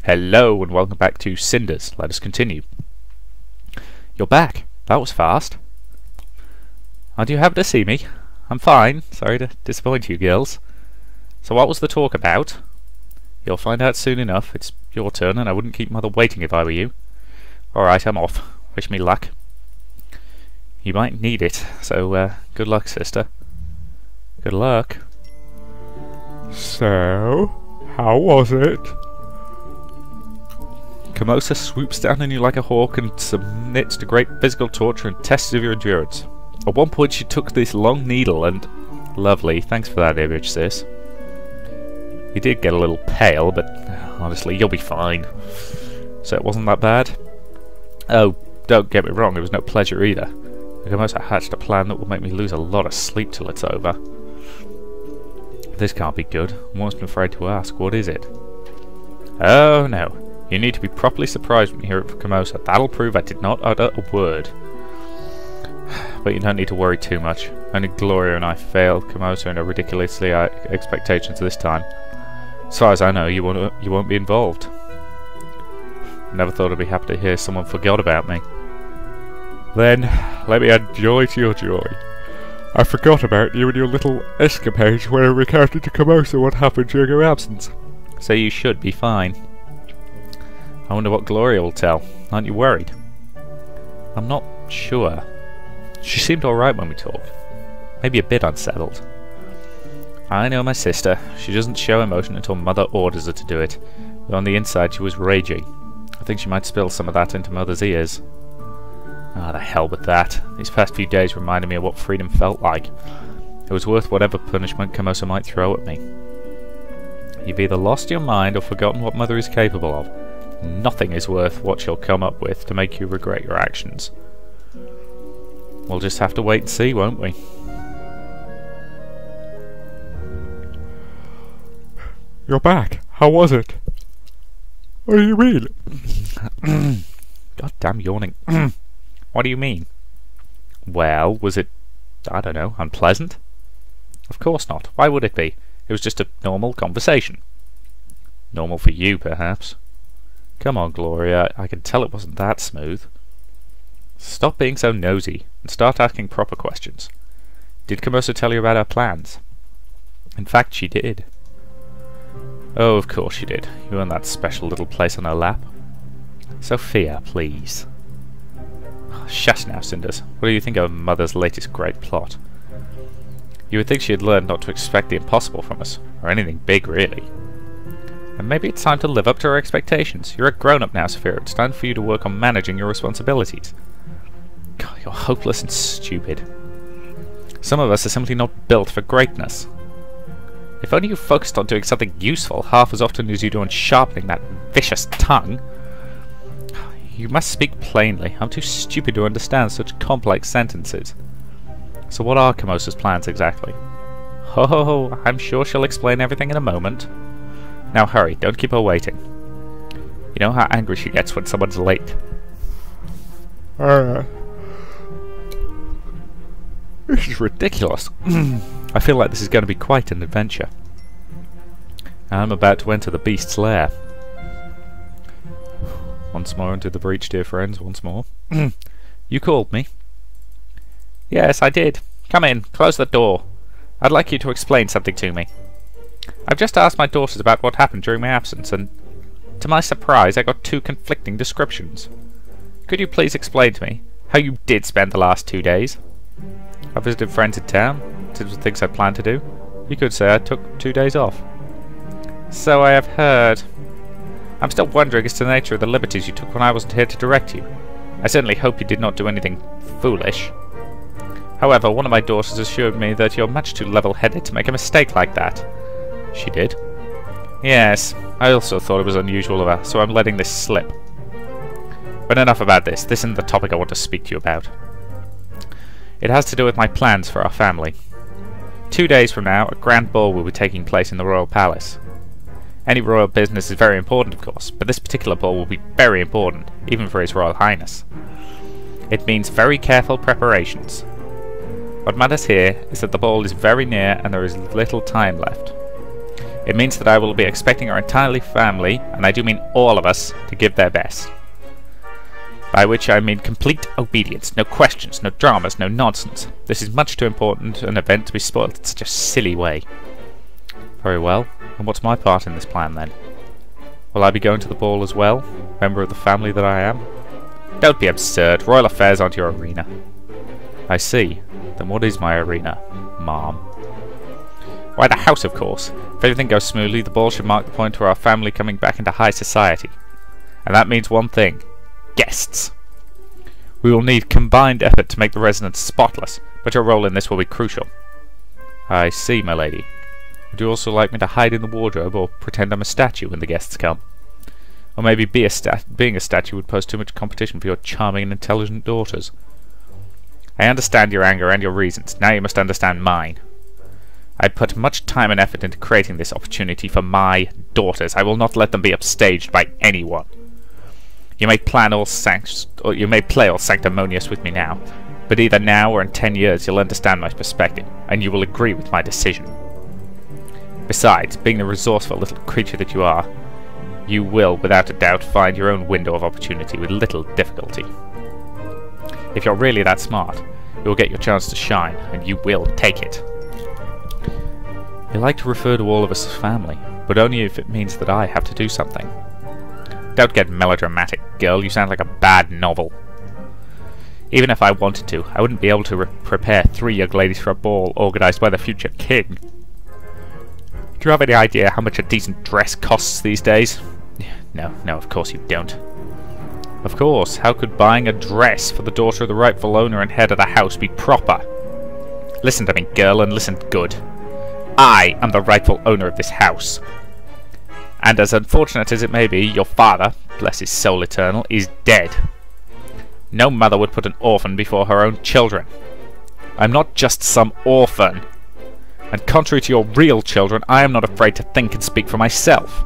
Hello and welcome back to Cinders. Let us continue. You're back. That was fast. Aren't you happy to see me? I'm fine. Sorry to disappoint you girls. So what was the talk about? You'll find out soon enough. It's your turn and I wouldn't keep Mother waiting if I were you. Alright, I'm off. Wish me luck. You might need it, so good luck, sister. Good luck. So, how was it? Camosa swoops down on you like a hawk and submits to great physical torture and tests of your endurance. At one point she took this long needle and... Lovely, thanks for that image, sis. You did get a little pale, but honestly, you'll be fine. So it wasn't that bad? Oh, don't get me wrong, it was no pleasure either. Camosa hatched a plan that will make me lose a lot of sleep till it's over. This can't be good. I'm almost afraid to ask, what is it? Oh no. You need to be properly surprised when you hear it from Camosa. That'll prove I did not utter a word. But you don't need to worry too much. Only Gloria and I failed Camosa in her ridiculously high expectations this time. As far as I know, you won't be involved. Never thought I'd be happy to hear someone forgot about me. Then, let me add joy to your joy. I forgot about you and your little escapades when I recounted to Camosa what happened during your absence. So you should be fine. I wonder what Gloria will tell. Aren't you worried? I'm not sure. She seemed alright when we talked. Maybe a bit unsettled. I know my sister. She doesn't show emotion until Mother orders her to do it. But on the inside she was raging. I think she might spill some of that into Mother's ears. Ah, the hell with that. These past few days reminded me of what freedom felt like. It was worth whatever punishment Camosa might throw at me. You've either lost your mind or forgotten what Mother is capable of. Nothing is worth what she'll come up with to make you regret your actions. We'll just have to wait and see, won't we? You're back. How was it? What do you mean? God damn yawning. What do you mean? Well, was it, I don't know, unpleasant? Of course not. Why would it be? It was just a normal conversation. Normal for you, perhaps. Come on, Gloria, I can tell it wasn't that smooth. Stop being so nosy, and start asking proper questions. Did Camosa tell you about her plans? In fact, she did. Oh, of course she did. You earned that special little place on her lap. Sophia, please. Shush now, Cinders. What do you think of Mother's latest great plot? You would think she had learned not to expect the impossible from us, or anything big, really. And maybe it's time to live up to her expectations. You're a grown-up now, Sophia. It's time for you to work on managing your responsibilities. God, you're hopeless and stupid. Some of us are simply not built for greatness. If only you focused on doing something useful half as often as you do on sharpening that vicious tongue. You must speak plainly. I'm too stupid to understand such complex sentences. So what are Camosa's plans exactly? Ho ho ho, I'm sure she'll explain everything in a moment. Now hurry, don't keep her waiting. You know how angry she gets when someone's late. This is ridiculous. I feel like this is going to be quite an adventure. I'm about to enter the beast's lair. Once more into the breach, dear friends, once more. You called me? Yes, I did. Come in, close the door. I'd like you to explain something to me. I've just asked my daughters about what happened during my absence, and to my surprise I got two conflicting descriptions. Could you please explain to me how you did spend the last 2 days? I visited friends in town, did things I planned to do. You could say I took 2 days off. So I have heard. I'm still wondering as to the nature of the liberties you took when I wasn't here to direct you. I certainly hope you did not do anything foolish. However, one of my daughters assured me that you're much too level-headed to make a mistake like that. She did? Yes, I also thought it was unusual of her, so I'm letting this slip. But enough about this. This isn't the topic I want to speak to you about. It has to do with my plans for our family. 2 days from now, a grand ball will be taking place in the royal palace. Any royal business is very important, of course, but this particular ball will be very important, even for His Royal Highness. It means very careful preparations. What matters here is that the ball is very near and there is little time left. It means that I will be expecting our entire family, and I do mean all of us, to give their best. By which I mean complete obedience, no questions, no dramas, no nonsense. This is much too important an event to be spoiled in such a silly way. Very well, and what's my part in this plan then? Will I be going to the ball as well, member of the family that I am? Don't be absurd, royal affairs aren't your arena. I see. Then what is my arena, Mom? Why, the house, of course. If everything goes smoothly, the ball should mark the point where our family coming back into high society. And that means one thing. Guests. We will need combined effort to make the residence spotless, but your role in this will be crucial. I see, my lady. Would you also like me to hide in the wardrobe, or pretend I'm a statue when the guests come? Or maybe being a statue would pose too much competition for your charming and intelligent daughters. I understand your anger and your reasons. Now you must understand mine. I put much time and effort into creating this opportunity for my daughters. I will not let them be upstaged by anyone. You may play all sanctimonious with me now, but either now or in 10 years you'll understand my perspective, and you will agree with my decision. Besides, being the resourceful little creature that you are, you will, without a doubt, find your own window of opportunity with little difficulty. If you're really that smart, you will get your chance to shine, and you will take it. You like to refer to all of us as family, but only if it means that I have to do something. Don't get melodramatic, girl. You sound like a bad novel. Even if I wanted to, I wouldn't be able to prepare 3 young ladies for a ball organised by the future king. Do you have any idea how much a decent dress costs these days? No, of course you don't. Of course, how could buying a dress for the daughter of the rightful owner and head of the house be proper? Listen to me, girl, and listen good. I am the rightful owner of this house. And as unfortunate as it may be, your father, bless his soul eternal, is dead. No mother would put an orphan before her own children. I'm not just some orphan. And contrary to your real children, I am not afraid to think and speak for myself.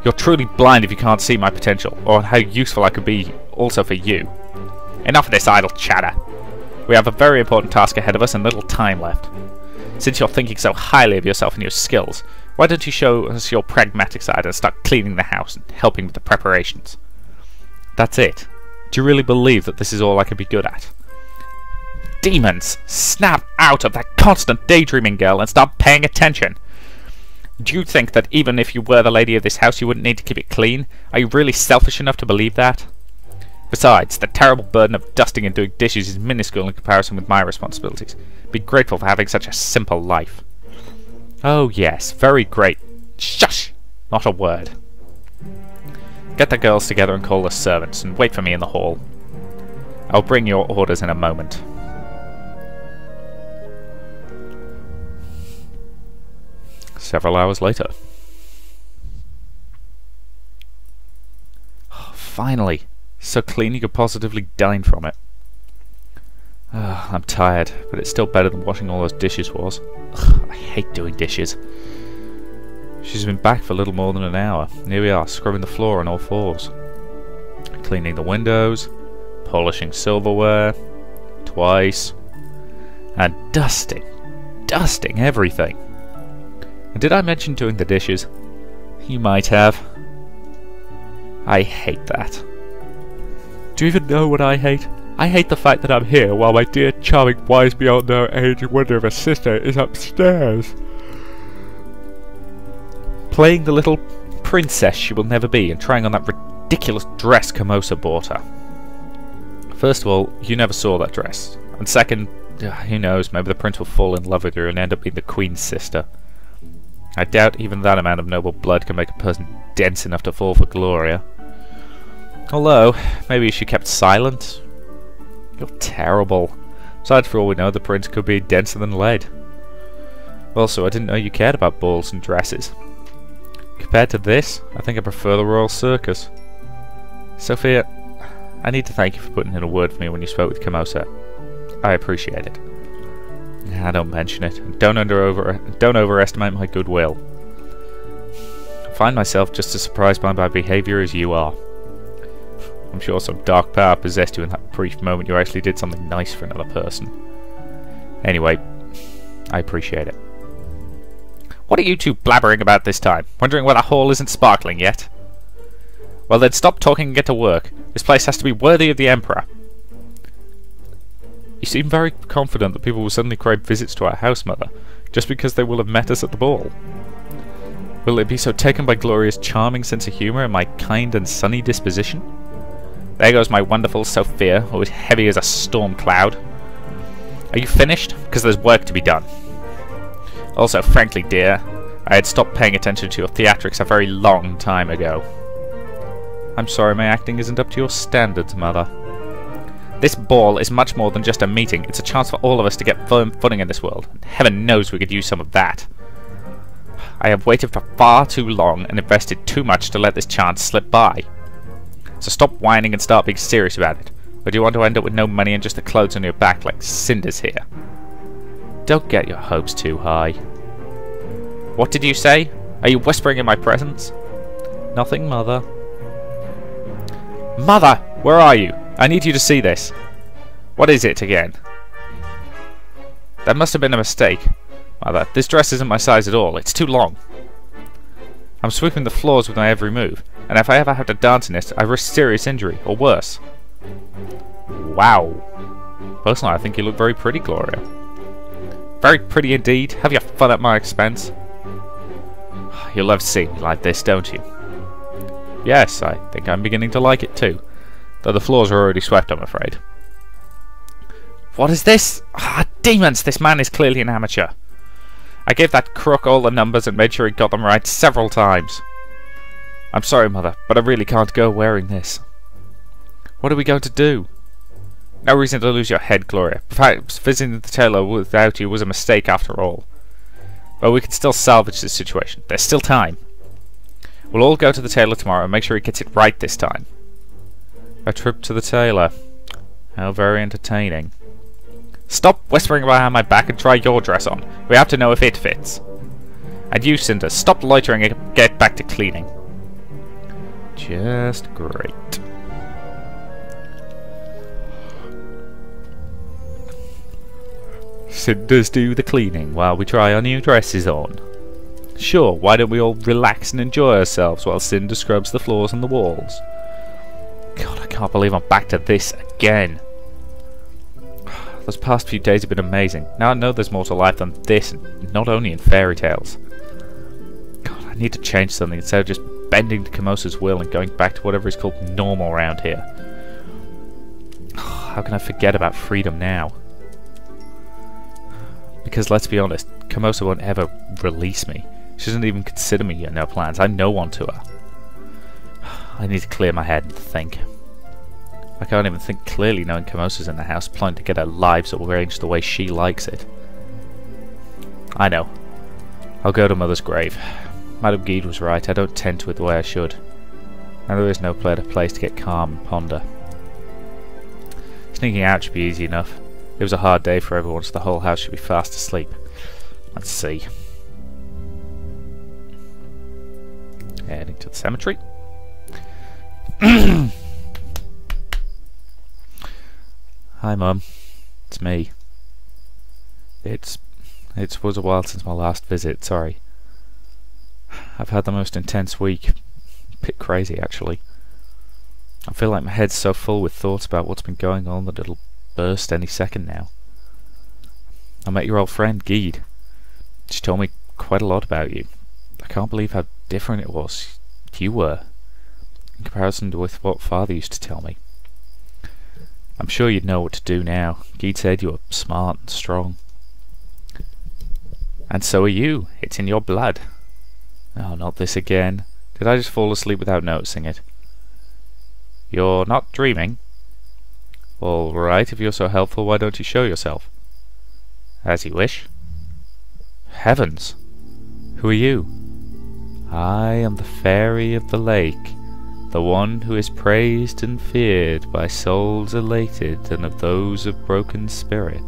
You're truly blind if you can't see my potential, or how useful I could be also for you. Enough of this idle chatter. We have a very important task ahead of us and little time left. Since you're thinking so highly of yourself and your skills, why don't you show us your pragmatic side and start cleaning the house and helping with the preparations? That's it. Do you really believe that this is all I could be good at? Demons! Snap out of that constant daydreaming, girl, and start paying attention! Do you think that even if you were the lady of this house you wouldn't need to keep it clean? Are you really selfish enough to believe that? Besides, the terrible burden of dusting and doing dishes is minuscule in comparison with my responsibilities. Be grateful for having such a simple life. Oh yes, very great. Shush! Not a word. Get the girls together and call the servants, and wait for me in the hall. I'll bring your orders in a moment. Several hours later. Oh, finally! So clean you could positively dine from it. I'm tired, but it's still better than washing all those dishes was. I hate doing dishes. She's been back for a little more than an hour. Here we are, scrubbing the floor on all fours. Cleaning the windows, polishing silverware, twice, and dusting everything. And did I mention doing the dishes? You might have. I hate that. Do you even know what I hate? I hate the fact that I'm here while my dear, charming, wise beyond her age and wonder of a sister is upstairs, playing the little princess she will never be and trying on that ridiculous dress Camosa bought her. First of all, you never saw that dress. And second, who knows, maybe the prince will fall in love with her and end up being the queen's sister. I doubt even that amount of noble blood can make a person dense enough to fall for Gloria. Although, maybe she kept silent. You're terrible. Besides, for all we know, the prince could be denser than lead. Also, I didn't know you cared about balls and dresses. Compared to this, I think I prefer the royal circus. Sophia, I need to thank you for putting in a word for me when you spoke with Camosa. I appreciate it. Don't mention it. Don't overestimate my goodwill. I find myself just as surprised by my behaviour as you are. I'm sure some dark power possessed you in that brief moment you actually did something nice for another person. Anyway, I appreciate it. What are you two blabbering about this time? Wondering why the hall isn't sparkling yet? Well then stop talking and get to work. This place has to be worthy of the Emperor. You seem very confident that people will suddenly crave visits to our house, Mother, just because they will have met us at the ball. Will it be so taken by Gloria's charming sense of humour and my kind and sunny disposition? There goes my wonderful Sophia, always heavy as a storm cloud. Are you finished? Because there's work to be done. Also, frankly, dear, I had stopped paying attention to your theatrics a very long time ago. I'm sorry my acting isn't up to your standards, Mother. This ball is much more than just a meeting. It's a chance for all of us to get firm footing in this world. And heaven knows we could use some of that. I have waited for far too long and invested too much to let this chance slip by. So stop whining and start being serious about it. Or do you want to end up with no money and just the clothes on your back like Cinders here? Don't get your hopes too high. What did you say? Are you whispering in my presence? Nothing, Mother. Mother! Where are you? I need you to see this. What is it again? That must have been a mistake. Mother, this dress isn't my size at all. It's too long. I'm sweeping the floors with my every move, and if I ever have to dance in it, I risk serious injury, or worse. Wow. Personally, I think you look very pretty, Gloria. Very pretty indeed. Have your fun at my expense. You love seeing me like this, don't you? Yes, I think I'm beginning to like it too. Though the floors are already swept, I'm afraid. What is this? Ah, demons! This man is clearly an amateur. I gave that crook all the numbers and made sure he got them right several times. I'm sorry, Mother, but I really can't go wearing this. What are we going to do? No reason to lose your head, Gloria. Perhaps visiting the tailor without you was a mistake after all. But we can still salvage this situation. There's still time. We'll all go to the tailor tomorrow and make sure he gets it right this time. A trip to the tailor. How very entertaining. Stop whispering behind my back and try your dress on. We have to know if it fits. And you, Cinders, stop loitering and get back to cleaning. Just great. Cinders do the cleaning while we try our new dresses on. Sure, why don't we all relax and enjoy ourselves while Cinder scrubs the floors and the walls? God, I can't believe I'm back to this again. Those past few days have been amazing. Now I know there's more to life than this, and not only in fairy tales. God, I need to change something instead of just bending to Camosa's will and going back to whatever is called normal around here. How can I forget about freedom now? Because let's be honest, Camosa won't ever release me. She doesn't even consider me in her plans. I'm no one to her. I need to clear my head and think. I can't even think clearly knowing Camosa's in the house, planning to get her lives arranged the way she likes it. I know. I'll go to Mother's grave. Madame Guide was right, I don't tend to it the way I should. And there is no better place to get calm and ponder. Sneaking out should be easy enough. It was a hard day for everyone, so the whole house should be fast asleep. Let's see. Heading to the cemetery. Hi, Mum. It's me. It was a while since my last visit, sorry. I've had the most intense week. A bit crazy, actually. I feel like my head's so full with thoughts about what's been going on that it'll burst any second now. I met your old friend, Guide. She told me quite a lot about you. I can't believe how different it was you were in comparison with what Father used to tell me. I'm sure you'd know what to do now. Guide said you were smart and strong. And so are you. It's in your blood. Oh, not this again. Did I just fall asleep without noticing it? You're not dreaming? All right, if you're so helpful, why don't you show yourself? As you wish. Heavens! Who are you? I am the fairy of the lake, the one who is praised and feared by souls elated and of those of broken spirit.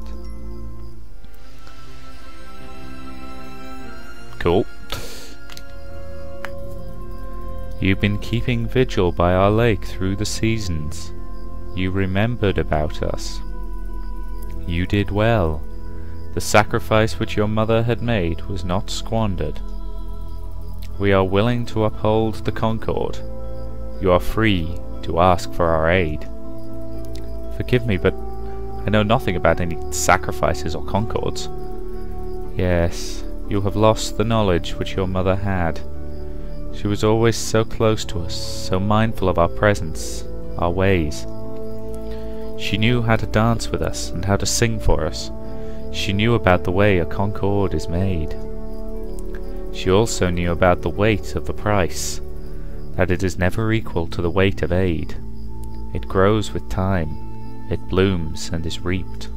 Cool. You've been keeping vigil by our lake through the seasons. You remembered about us. You did well. The The sacrifice which your mother had made was not squandered. We are willing to uphold the Concord. You are free to ask for our aid. Forgive me, but I know nothing about any sacrifices or concords. Yes, you have lost the knowledge which your mother had. She was always so close to us, so mindful of our presence, our ways. She knew how to dance with us and how to sing for us. She knew about the way a concord is made. She also knew about the weight of the price, that it is never equal to the weight of aid. It grows with time. It blooms and is reaped.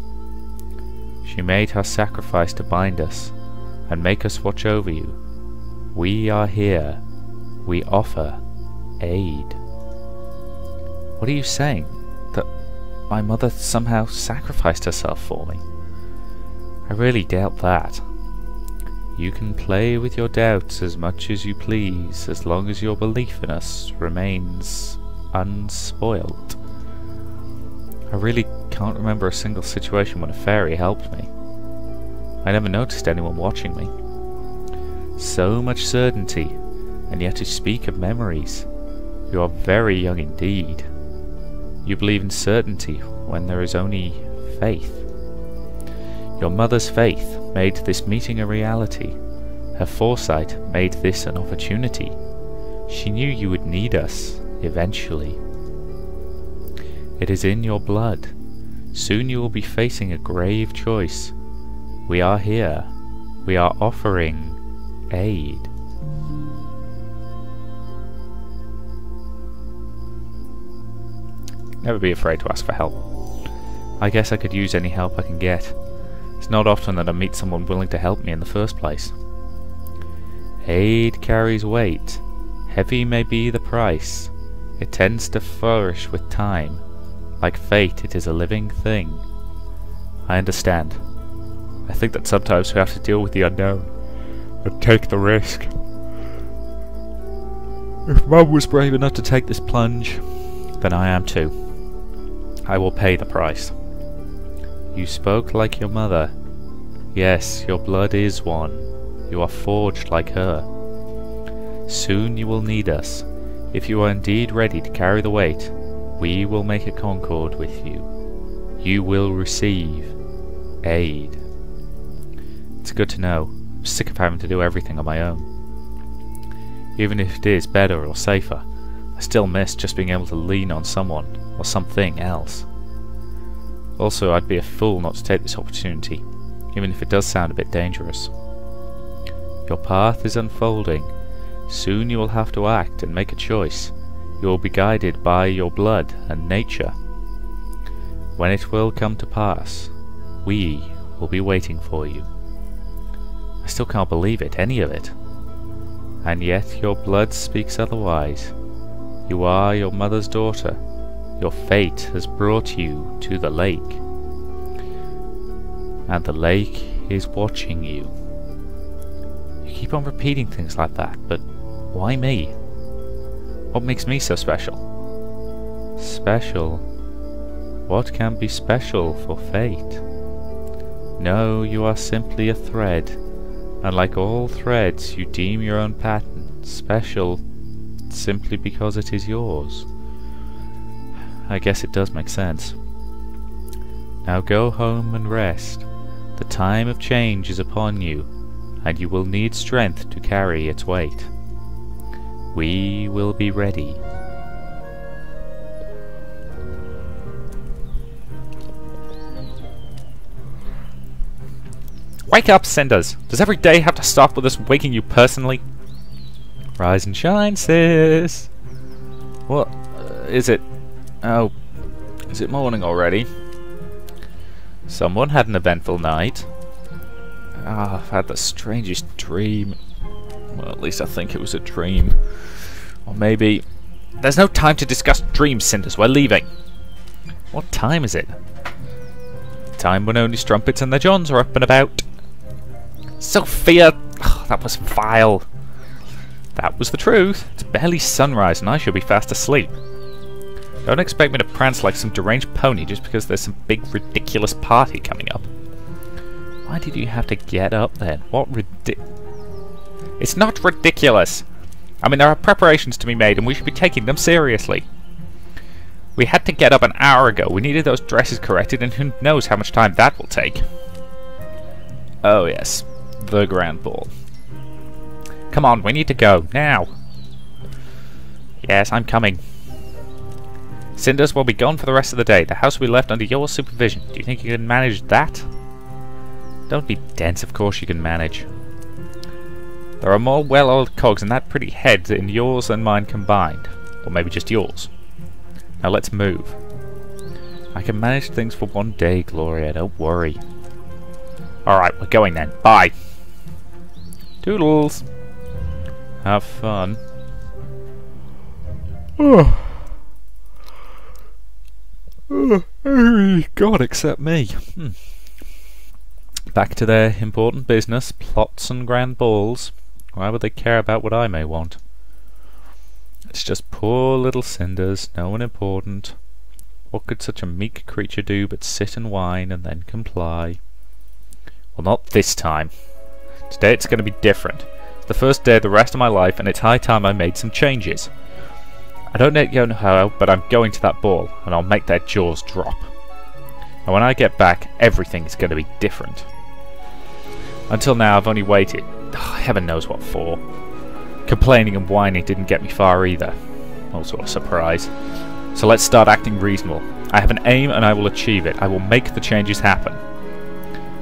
She made her sacrifice to bind us and make us watch over you. We are here. We offer aid. What are you saying? That my mother somehow sacrificed herself for me? I really doubt that. You can play with your doubts as much as you please, as long as your belief in us remains unspoilt. I really can't remember a single situation when a fairy helped me. I never noticed anyone watching me. So much certainty, and yet to speak of memories. You are very young indeed. You believe in certainty when there is only faith. Your mother's faith made this meeting a reality. Her foresight made this an opportunity. She knew you would need us, eventually. It is in your blood. Soon you will be facing a grave choice. We are here. We are offering aid. Never be afraid to ask for help. I guess I could use any help I can get. It's not often that I meet someone willing to help me in the first place. Aid carries weight. Heavy may be the price. It tends to flourish with time. Like fate, it is a living thing. I understand. I think that sometimes we have to deal with the unknown and take the risk. If Mum was brave enough to take this plunge, then I am too. I will pay the price. You spoke like your mother. Yes, your blood is one. You are forged like her. Soon you will need us. If you are indeed ready to carry the weight, we will make a concord with you. You will receive aid. It's good to know. I'm sick of having to do everything on my own. Even if it is better or safer, I still miss just being able to lean on someone or something else. Also, I'd be a fool not to take this opportunity, even if it does sound a bit dangerous. Your path is unfolding. Soon you will have to act and make a choice. You will be guided by your blood and nature. When it will come to pass, we will be waiting for you. I still can't believe it, any of it. And yet your blood speaks otherwise. You are your mother's daughter. Your fate has brought you to the lake. And the lake is watching you. You keep on repeating things like that, but why me? What makes me so special? Special? What can be special for fate? No, you are simply a thread, and like all threads you deem your own pattern special simply because it is yours. I guess it does make sense. Now go home and rest. The time of change is upon you, and you will need strength to carry its weight. We will be ready. Wake up, Cinders! Does every day have to start with us waking you personally? Rise and shine, sis! What is it? Oh, is it morning already? Someone had an eventful night. I've had the strangest dream. Well, at least I think it was a dream. Or maybe... There's no time to discuss dreams, Cinders. We're leaving. What time is it? Time when only strumpets and their johns are up and about. Sophia! Oh, that was vile. That was the truth. It's barely sunrise and I should be fast asleep. Don't expect me to prance like some deranged pony just because there's some big ridiculous party coming up. Why did you have to get up then? What It's not ridiculous! I mean, there are preparations to be made and we should be taking them seriously. We had to get up an hour ago. We needed those dresses corrected and who knows how much time that will take. Oh yes, the grand ball. Come on, we need to go, now! Yes, I'm coming. Cinders will be gone for the rest of the day. The house will be left under your supervision. Do you think you can manage that? Don't be dense, of course you can manage. There are more well-oiled cogs in that pretty head than yours and mine combined. Or maybe just yours. Now let's move. I can manage things for one day, Gloria, don't worry. Alright, we're going then. Bye! Toodles! Have fun. Everybody's gone except me. Back to their important business, plots and grand balls. Why would they care about what I may want? It's just poor little Cinders, no one important. What could such a meek creature do but sit and whine and then comply? Well, not this time. Today it's going to be different. It's the first day of the rest of my life and it's high time I made some changes. I don't yet know how, but I'm going to that ball, and I'll make their jaws drop. And when I get back, everything is going to be different. Until now, I've only waited. Heaven knows what for. Complaining and whining didn't get me far either. Also a surprise. So let's start acting reasonable. I have an aim, and I will achieve it. I will make the changes happen.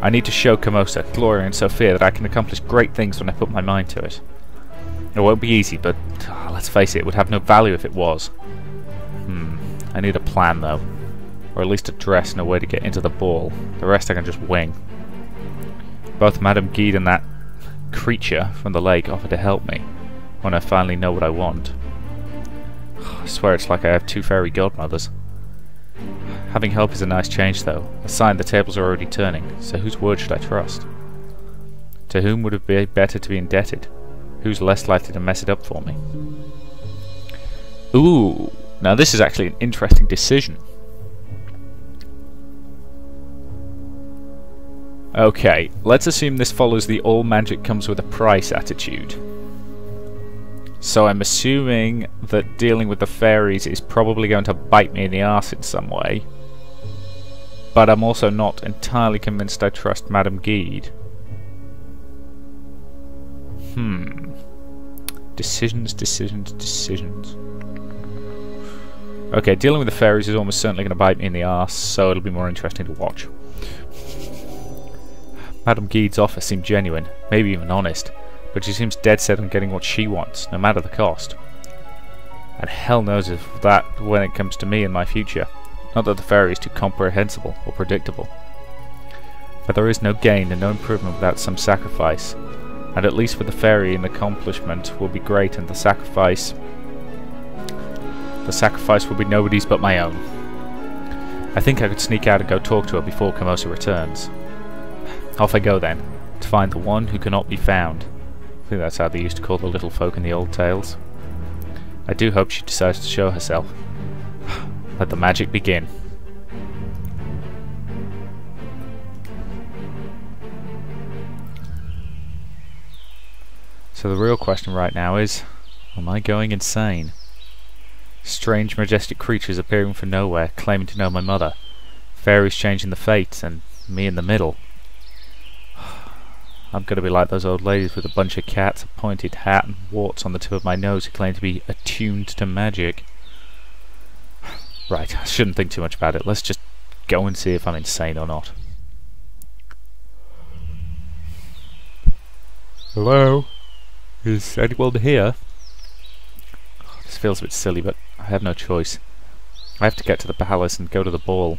I need to show Camosa, Gloria, and Sophia that I can accomplish great things when I put my mind to it. It won't be easy, but let's face it would have no value if it was. I need a plan though. Or at least a dress and a way to get into the ball. The rest I can just wing. Both Madame Guide and that creature from the lake offer to help me when I finally know what I want. I swear it's like I have two fairy godmothers. Having help is a nice change though, a sign the tables are already turning, so whose word should I trust? To whom would it be better to be indebted? Who's less likely to mess it up for me? Ooh, now this is actually an interesting decision. Okay, let's assume this follows the all magic comes with a price attitude. So I'm assuming that dealing with the fairies is probably going to bite me in the arse in some way. But I'm also not entirely convinced I trust Madame Guide. Decisions. Okay, dealing with the fairies is almost certainly going to bite me in the arse, so it'll be more interesting to watch. Madame Guide's offer seemed genuine, maybe even honest, but she seems dead set on getting what she wants, no matter the cost. And hell knows if that when it comes to me and my future. Not that the fairy is too comprehensible or predictable. For there is no gain and no improvement without some sacrifice. And at least for the fairy an accomplishment will be great and the sacrifice will be nobody's but my own. I think I could sneak out and go talk to her before Camosa returns. Off I go then, to find the one who cannot be found. I think that's how they used to call the little folk in the old tales. I do hope she decides to show herself. Let the magic begin. So the real question right now is, am I going insane? Strange majestic creatures appearing from nowhere, claiming to know my mother. Fairies changing the fates, and me in the middle. I'm gonna be like those old ladies with a bunch of cats, a pointed hat, and warts on the tip of my nose who claim to be attuned to magic. Right, I shouldn't think too much about it. Let's just go and see if I'm insane or not. Hello? Is anyone here? This feels a bit silly, but I have no choice. I have to get to the palace and go to the ball.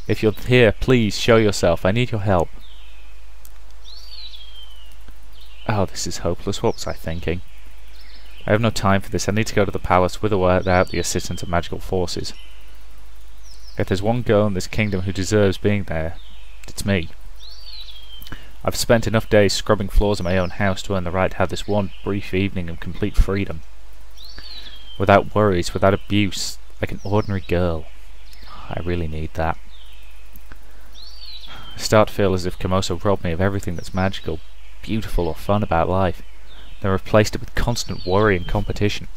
If you're here, please show yourself. I need your help. Oh, this is hopeless. What was I thinking? I have no time for this. I need to go to the palace with or without the assistance of magical forces. If there's one girl in this kingdom who deserves being there, it's me. I've spent enough days scrubbing floors in my own house to earn the right to have this one brief evening of complete freedom. Without worries, without abuse, like an ordinary girl. I really need that. I start to feel as if Camosa robbed me of everything that's magical, beautiful or fun about life, then replaced it with constant worry and competition.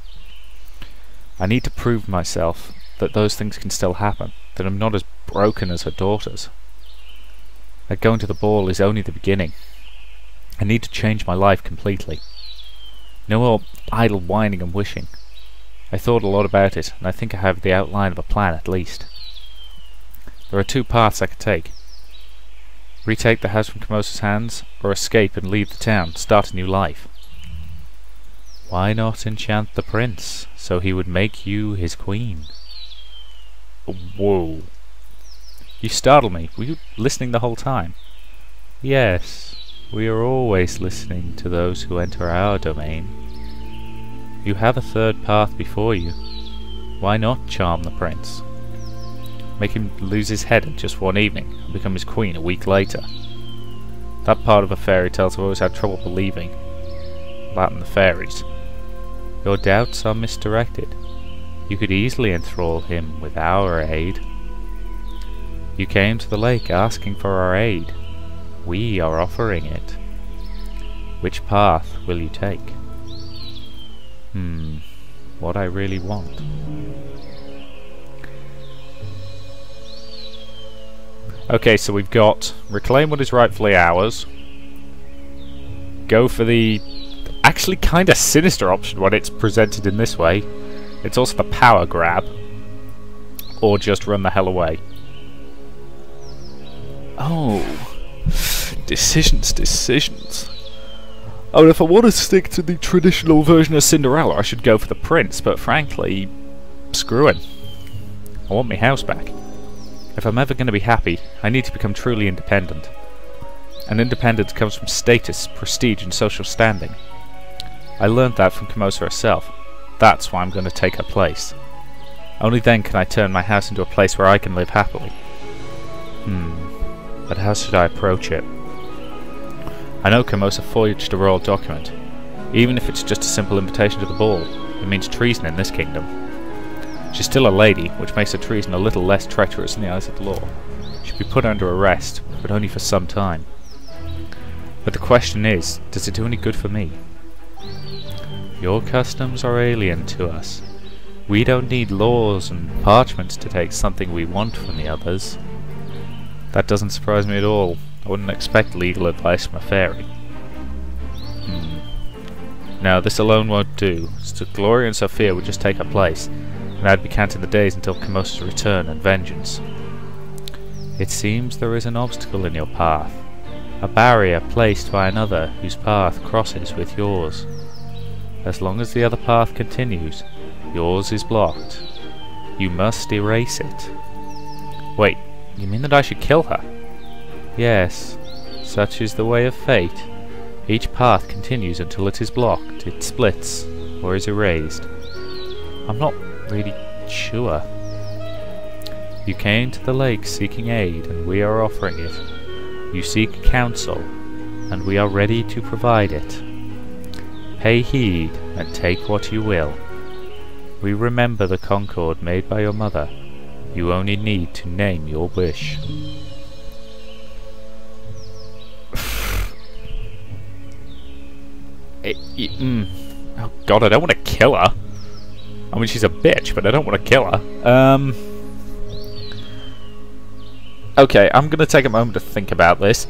I need to prove myself that those things can still happen, that I'm not as broken as her daughters. That going to the ball is only the beginning. I need to change my life completely. No more idle whining and wishing. I thought a lot about it, and I think I have the outline of a plan at least. There are two paths I could take. Retake the house from Camosa's hands, or escape and leave the town, start a new life. Why not enchant the prince, so he would make you his queen? Whoa. You startled me. Were you listening the whole time? Yes, we are always listening to those who enter our domain. You have a third path before you. Why not charm the prince? Make him lose his head in just one evening, and become his queen a week later. That part of a fairy tale I've always had trouble believing. That and the fairies. Your doubts are misdirected. You could easily enthrall him with our aid. You came to the lake asking for our aid. We are offering it. Which path will you take? What I really want. Okay, so we've got reclaim what is rightfully ours. Go for the actually kind of sinister option when it's presented in this way. It's also the power grab. Or just run the hell away. Oh. Decisions. Oh, if I want to stick to the traditional version of Cinderella, I should go for the prince, but frankly, screw him. I want my house back. If I'm ever going to be happy, I need to become truly independent. And independence comes from status, prestige, and social standing. I learned that from Camosa herself. That's why I'm going to take her place. Only then can I turn my house into a place where I can live happily. But how should I approach it? I know Camosa forged a royal document. Even if it's just a simple invitation to the ball, it means treason in this kingdom. She's still a lady, which makes her treason a little less treacherous in the eyes of the law. She'll be put under arrest, but only for some time. But the question is, does it do any good for me? Your customs are alien to us. We don't need laws and parchments to take something we want from the others. That doesn't surprise me at all. I wouldn't expect legal advice from a fairy. No, this alone won't do. So Gloria and Sophia would just take her place, and I'd be counting the days until Camosa's return and vengeance. It seems there is an obstacle in your path. A barrier placed by another whose path crosses with yours. As long as the other path continues, yours is blocked. You must erase it. Wait, you mean that I should kill her? Yes, such is the way of fate. Each path continues until it is blocked, it splits, or is erased. I'm not really sure. You came to the lake seeking aid, and we are offering it. You seek counsel, and we are ready to provide it. Pay heed, and take what you will. We remember the concord made by your mother. You only need to name your wish. Oh god, I don't want to kill her. I mean, she's a bitch, but I don't want to kill her. Okay, I'm going to take a moment to think about this,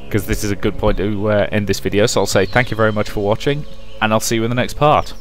because this is a good point to end this video, so I'll say thank you very much for watching, and I'll see you in the next part.